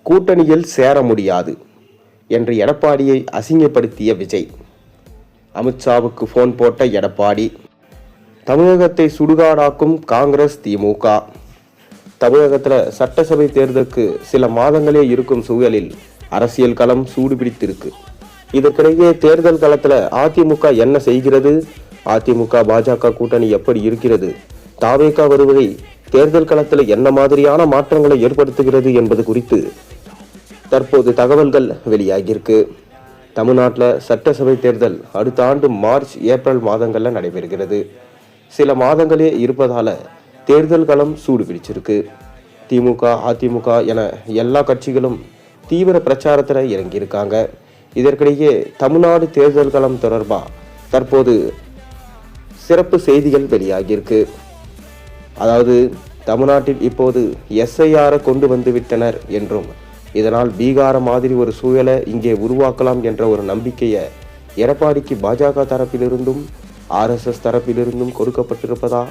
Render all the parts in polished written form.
கூட்டணியில் சேர முடியாது என்று எடப்பாடியை அசிங்கப்படுத்திய விஜய். அமித்ஷாவுக்கு போன் போட்ட எடப்பாடி. தமிழகத்தை சுடுகாடாக்கும் காங்கிரஸ் திமுக. தமிழகத்தில் சட்டசபை தேர்தலுக்கு சில மாதங்களே இருக்கும் சூழலில் அரசியல் களம் சூடு பிடித்திருக்கு. இதற்கிடையே தேர்தல் களத்தில் அதிமுக என்ன செய்கிறது? அதிமுக பாஜக கூட்டணி எப்படி இருக்கிறது? தாவேகா வருவதை தேர்தல் களத்தில் என்ன மாதிரியான மாற்றங்களை ஏற்படுத்துகிறது என்பது குறித்து தற்போது தகவல்கள் வெளியாகியிருக்கு. தமிழ்நாட்டில் சட்டசபை தேர்தல் அடுத்த ஆண்டு மார்ச் ஏப்ரல் மாதங்களில் நடைபெறுகிறது. சில மாதங்களே இருப்பதால தேர்தல் களம் சூடு பிடிச்சிருக்கு. திமுக அதிமுக என எல்லா கட்சிகளும் தீவிர பிரச்சாரத்தில் இறங்கியிருக்காங்க. இதற்கிடையே தமிழ்நாடு தேர்தல் களம் தொடர்பாக தற்போது சிறப்பு செய்திகள் வெளியாகியிருக்கு. அதாவது தமிழ்நாட்டில் இப்போது எஸ்ஐஆரை கொண்டு வந்து விட்டனர் என்றும் இதனால் பீகார மாதிரி ஒரு சூழலை இங்கே உருவாக்கலாம் என்ற ஒரு நம்பிக்கையை எடப்பாடிக்கு பாஜக தரப்பிலிருந்தும் ஆர்எஸ்எஸ் தரப்பிலிருந்தும் கொடுக்கப்பட்டிருப்பதா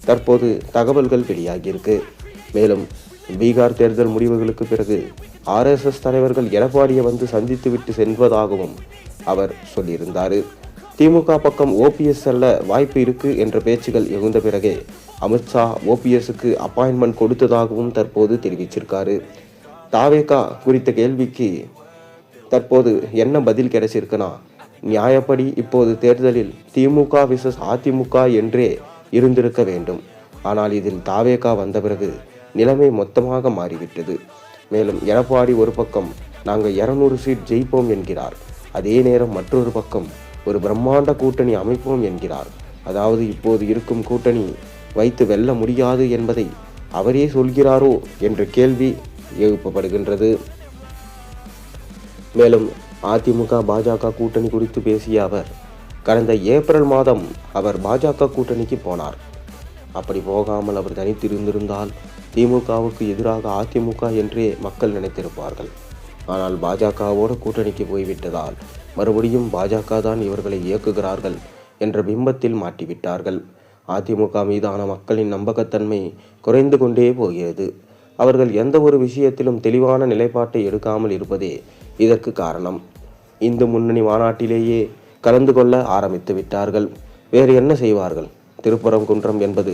தற்போது தகவல்கள் வெளியாகியிருக்கு. மேலும் பீகார் தேர்தல் முடிவுகளுக்கு பிறகு ஆர்எஸ்எஸ் தலைவர்கள் எடப்பாடியை வந்து சந்தித்து விட்டு செல்வதாகவும் அவர் சொல்லியிருந்தார். திமுக பக்கம் ஓபிஎஸ் செல்ல வாய்ப்பு இருக்கு என்ற பேச்சுகள் எழுந்த பிறகே அமித்ஷா ஓபிஎஸ்க்கு அப்பாயின்மெண்ட் கொடுத்ததாகவும் தற்போது தெரிவிச்சிருக்காரு. தாவேகா குறித்த கேள்விக்கு தற்போது என்ன பதில் கிடைச்சிருக்குன்னா, நியாயப்படி இப்போது தேர்தலில் திமுக விசஸ் அதிமுக என்றே இருந்திருக்க வேண்டும். ஆனால் இதில் தாவேகா வந்த பிறகு நிலைமை மொத்தமாக மாறிவிட்டது. மேலும் எடப்பாடி ஒரு பக்கம் நாங்கள் 200 சீட் ஜெயிப்போம் என்கிறார். அதே நேரம் மற்றொரு பக்கம் ஒரு பிரம்மாண்ட கூட்டணி அமைப்போம் என்கிறார். அதாவது இப்போது இருக்கும் கூட்டணி வைத்து வெல்ல முடியாது என்பதை அவரே சொல்கிறாரோ என்ற கேள்வி எழுப்பப்படுகின்றது. மேலும் அதிமுக பாஜக கூட்டணி குறித்து பேசிய அவர் கடந்த ஏப்ரல் மாதம் அவர் பாஜக கூட்டணிக்கு போனார். அப்படி போகாமல் அவர் தனித்திருந்திருந்தால் திமுகவுக்கு எதிராக அதிமுக என்றே மக்கள் நினைத்திருப்பார்கள். ஆனால் பாஜகவோடு கூட்டணிக்கு போய்விட்டதால் மறுபடியும் பாஜக தான் இவர்களை இயக்குகிறார்கள் என்ற பிம்பத்தில் மாட்டிவிட்டார்கள். அதிமுக மீதான மக்களின் நம்பகத்தன்மை குறைந்து கொண்டே போகிறது. அவர்கள் எந்த ஒரு விஷயத்திலும் தெளிவான நிலைப்பாட்டை எடுக்காமல் இருப்பதே இதற்கு காரணம். இந்து முன்னணி மாநாட்டிலேயே கலந்து கொள்ள ஆரம்பித்து விட்டார்கள். வேறு என்ன செய்வார்கள்? திருப்பரங்குன்றம் என்பது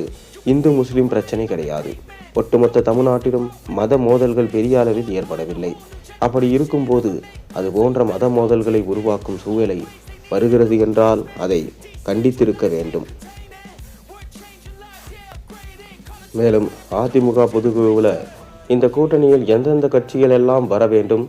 இந்து முஸ்லிம் பிரச்சனை கிடையாது. ஒட்டுமொத்த தமிழ்நாட்டிலும் மத மோதல்கள் பெரிய அளவில் ஏற்படவில்லை. அப்படி இருக்கும்போது அது போன்ற மத மோதல்களை உருவாக்கும் சூழலை வருகிறது என்றால் அதை கண்டித்திருக்க வேண்டும். மேலும் அதிமுக பொதுக்குழுவில் இந்த கூட்டணியில் எந்தெந்த கட்சிகள் எல்லாம் வர வேண்டும்,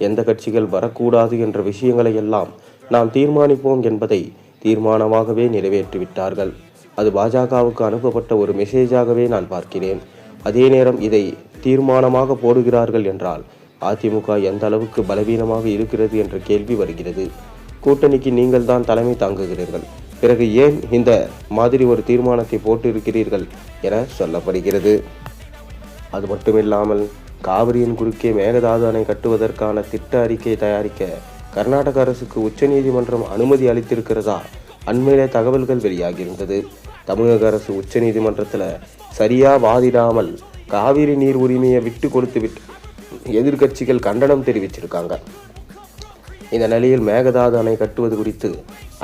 எந்த கட்சிகள் வரக்கூடாது என்ற விஷயங்களை எல்லாம் நாம் தீர்மானிப்போம் என்பதை தீர்மானமாகவே நிறைவேற்றிவிட்டார்கள். அது பாஜகவுக்கு அனுப்பப்பட்ட ஒரு மெசேஜாகவே நான் பார்க்கிறேன். அதே நேரம் இதை தீர்மானமாக போடுகிறார்கள் என்றால் அதிமுக எந்த அளவுக்கு பலவீனமாக இருக்கிறது என்ற கேள்வி வருகிறது. கூட்டணிக்கு நீங்கள் தான் தலைமை தாங்குகிறீர்கள், பிறகு ஏன் இந்த மாதிரி ஒரு தீர்மானத்தை போட்டு இருக்கிறீர்கள் என சொல்லப்படுகிறது. அது மட்டுமில்லாமல் காவிரியின் குறுக்கே மேகதாது அணை கட்டுவதற்கான திட்ட அறிக்கை தயாரிக்க கர்நாடக அரசுக்கு உச்சநீதிமன்றம் அனுமதி அளித்திருக்கிறதா அண்மையிலே தகவல்கள் வெளியாகியிருந்தது. தமிழக அரசு உச்சநீதிமன்றத்தில் சரியா வாதிடாமல் காவிரி நீர் உரிமையை விட்டு கொடுத்து எதிர்கட்சிகள் கண்டனம் தெரிவிச்சிருக்காங்க. இந்த நிலையில் மேகதாது அணை கட்டுவது குறித்து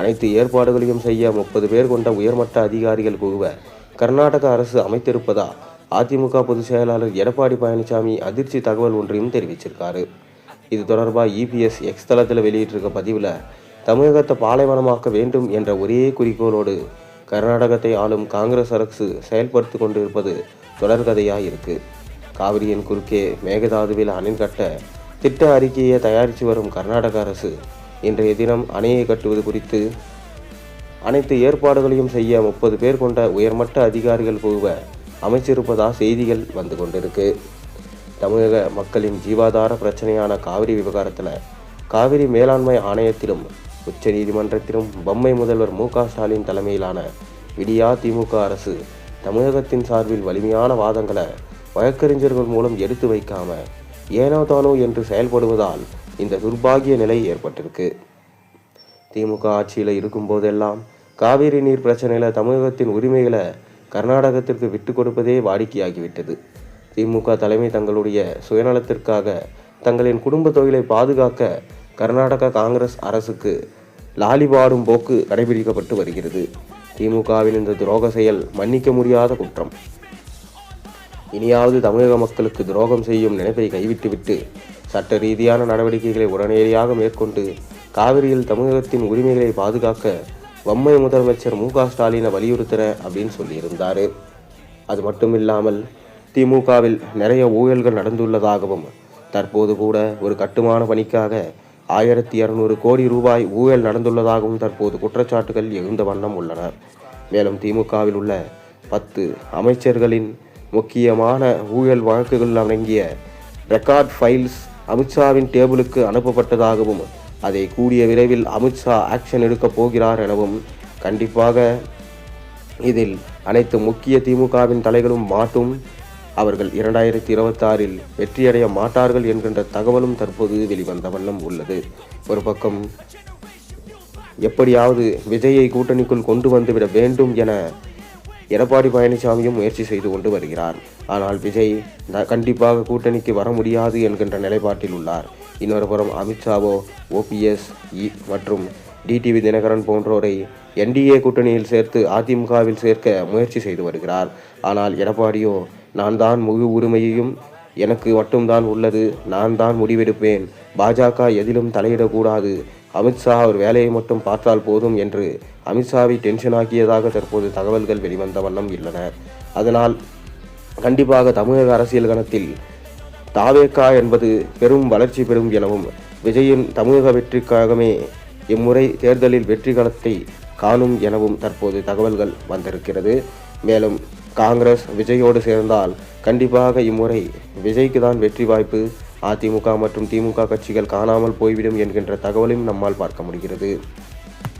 அனைத்து ஏற்பாடுகளையும் செய்ய 30 பேர் கொண்ட உயர்மட்ட அதிகாரிகள் குழுவை கர்நாடக அரசு அமைத்திருப்பதா அதிமுக பொதுச் செயலாளர் எடப்பாடி பழனிசாமி அதிர்ச்சி தகவல் ஒன்றையும் தெரிவிச்சிருக்காரு. இது தொடர்பாக இபிஎஸ் எக்ஸ் தளத்தில் வெளியிட்டிருக்க பதிவில் தமிழகத்தை பாலைவனமாக்க வேண்டும் என்ற ஒரே குறிக்கோளோடு கர்நாடகத்தை ஆளும் காங்கிரஸ் அரசு செயல்படுத்தி கொண்டிருப்பது தொடர்கதையாக இருக்கு. காவிரியின் குறுக்கே மேகதாதுவில் அணை கட்ட திட்ட அறிக்கையை தயாரித்து வரும் கர்நாடக அரசு இன்றைய தினம் அணையை கட்டுவது குறித்து அனைத்து ஏற்பாடுகளையும் செய்ய 30 பேர் கொண்ட உயர்மட்ட அதிகாரிகள் குழுவை அமைச்சிருப்பதாக செய்திகள் வந்து கொண்டிருக்கு. தமிழக மக்களின் ஜீவாதார பிரச்சனையான காவிரி விவகாரத்தில் காவிரி மேலாண்மை ஆணையத்திலும் உச்ச நீதிமன்றத்திலும் பொம்மை முதல்வர் மு.க. ஸ்டாலின் தலைமையிலான விடியா திமுக அரசு தமிழகத்தின் சார்பில் வலிமையான வாதங்களை வழக்கறிஞர்கள் மூலம் எடுத்து வைக்காம ஏனோ தானோ என்று செயல்படுவதால் இந்த துர்பாகிய நிலை ஏற்பட்டிருக்கு. திமுக ஆட்சியில் இருக்கும் போதெல்லாம் காவிரி நீர் பிரச்சனையில் தமிழகத்தின் உரிமைகளை கர்நாடகத்திற்கு விட்டு கொடுப்பதே வாடிக்கையாகிவிட்டது. திமுக தலைமை தங்களுடைய சுயநலத்திற்காக தங்களின் குடும்ப தொழிலை பாதுகாக்க கர்நாடக காங்கிரஸ் அரசுக்கு லாலிபாடும் போக்கு கடைபிடிக்கப்பட்டு வருகிறது. திமுகவின் இந்த துரோக செயல் மன்னிக்க முடியாத குற்றம். இனியாவது தமிழக மக்களுக்கு துரோகம் செய்யும் நினைப்பை கைவிட்டுவிட்டு சட்ட ரீதியான நடவடிக்கைகளை உடனடியாக மேற்கொண்டு காவிரியில் தமிழகத்தின் உரிமைகளை பாதுகாக்க வம்மை முதலமைச்சர் மு.க.ஸ்டாலினை வலியுறுத்தின அப்படின்னு சொல்லியிருந்தார். அது மட்டும் இல்லாமல் திமுகவில் நிறைய ஊழல்கள் நடந்துள்ளதாகவும் தற்போது கூட ஒரு கட்டுமான பணிக்காக 1200 கோடி ரூபாய் ஊழல் நடந்துள்ளதாகவும் தற்போது குற்றச்சாட்டுகள் எழுந்த வண்ணம் உள்ளன. மேலும் திமுகவில் உள்ள 10 அமைச்சர்களின் முக்கியமான ஊழல் வழக்குகள் அடங்கிய ரெக்கார்ட் ஃபைல்ஸ் அமித்ஷாவின் டேபிளுக்கு அனுப்பப்பட்டதாகவும் அதை கூடிய விரைவில் அமித்ஷா ஆக்ஷன் எடுக்கப் போகிறார் எனவும் கண்டிப்பாக இதில் அனைத்து முக்கிய திமுகவின் தலைகளும் மாட்டும், அவர்கள் 2026இல் வெற்றியடைய மாட்டார்கள் என்கின்ற தகவலும் தற்போது வெளிவந்த வண்ணம் உள்ளது. ஒரு பக்கம் எப்படியாவது விஜயை கூட்டணிக்குள் கொண்டு வந்துவிட வேண்டும் என எடப்பாடி பழனிசாமியும் முயற்சி செய்து கொண்டு வருகிறார். ஆனால் விஜய் கண்டிப்பாக கூட்டணிக்கு வர முடியாது என்கின்ற நிலைப்பாட்டில் உள்ளார். இன்னொரு புறம் அமித்ஷாவோ OPS மற்றும் டிடிவி தினகரன் போன்றோரை NDA கூட்டணியில் சேர்த்து அதிமுகவில் சேர்க்க முயற்சி செய்து வருகிறார். ஆனால் எடப்பாடியோ நான் தான் முழு உரிமையையும் எனக்கு மட்டும்தான் உள்ளது, நான் தான் முடிவெடுப்பேன், பாஜக எதிலும் தலையிடக்கூடாது, அமித்ஷா அவர் வேலையை மட்டும் பார்த்தால் போதும் என்று அமித்ஷாவை டென்ஷன் ஆக்கியதாக தற்போது தகவல்கள் வெளிவந்த வண்ணம் உள்ளன. அதனால் கண்டிப்பாக தமிழக அரசியல் கணத்தில் தாவேகா என்பது பெரும் வளர்ச்சி பெறும் எனவும் விஜயின் தமிழக வெற்றிக்காகவே இம்முறை தேர்தலில் வெற்றி களத்தை காணும் எனவும் தற்போது தகவல்கள் வந்திருக்கிறது. மேலும் காங்கிரஸ் விஜயோடு சேர்ந்தால் கண்டிப்பாக இம்முறை விஜய்க்கு தான் வெற்றி வாய்ப்பு, அதிமுக மற்றும் திமுக கட்சிகள் காணாமல் போய்விடும் என்கின்ற தகவலையும் நம்மால் பார்க்க முடிகிறது.